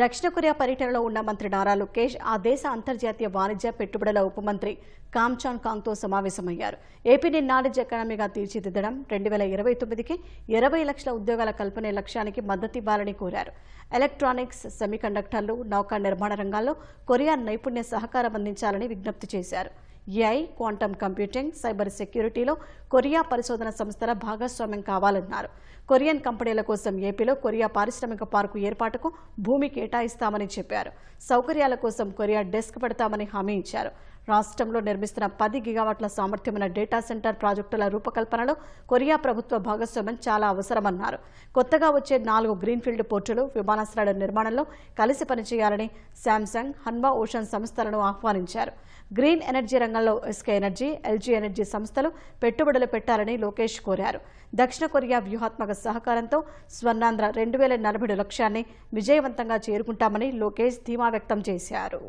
దక్షిణ కొరియా పర్యటనలో ఉన్న మంత్రి నారా లోకేష్ ఆ దేశ అంతర్జాతీయ వాణిజ్య పెట్టుబడుల ఉప మంత్రి కామ్ చాన్ కాంగ్తో సమావేశమయ్యారు. ఏపీని నాలెడ్జ్ ఎకానమీగా తీర్చిదిద్దడం, 2029కి 20 లక్షల ఉద్యోగాల కల్పనే లక్ష్యానికి మద్దతివ్వాలని కోరారు. ఎలక్ట్రానిక్స్, సెమీకండక్టర్లు, నౌకా నిర్మాణ రంగాల్లో కొరియా నైపుణ్య సహకారం అందించాలని విజ్ఞప్తి చేశారు. ఏఐ, క్వాంటమ్ కంప్యూటింగ్, సైబర్ సెక్యూరిటీలో కొరియా పరిశోధన సంస్థల భాగస్వామ్యం కావాలన్నారు. కొరియన్ కంపెనీల కోసం ఏపీలో కొరియా పారిశ్రామిక పార్కు ఏర్పాటుకు భూమి కేటాయిస్తామని చెప్పారు. సౌకర్యాల కోసం కొరియా డెస్క్ పెడతామని హామీ ఇచ్చారు. రాష్ట్రంలో నిర్మిస్తున్న 10 గిగావాట్ల సామర్థ్యమున్న డేటా సెంటర్ ప్రాజెక్టుల రూపకల్పనలో కొరియా ప్రభుత్వ భాగస్వామ్యం చాలా అవసరమన్నారు. కొత్తగా వచ్చే 4 గ్రీన్ఫీల్డ్ పోర్టులు, విమానాశ్రయాల నిర్మాణంలో కలిసి పనిచేయాలని శాంసంగ్, హన్వా ఓషన్ సంస్థలను ఆహ్వానించారు. గ్రీన్ ఎనర్జీ రంగంలో ఎస్కే ఎనర్జీ, ఎల్జీ ఎనర్జీ సంస్థలు పెట్టుబడులు పెట్టాలని లోకేష్ కోరారు. దక్షిణ కొరియా వ్యూహాత్మక సహకారంతో స్వర్ణాంధ్ర 2040 లక్ష్యాన్ని విజయవంతంగా చేరుకుంటామని లోకేష్ ధీమా వ్యక్తం చేశారు.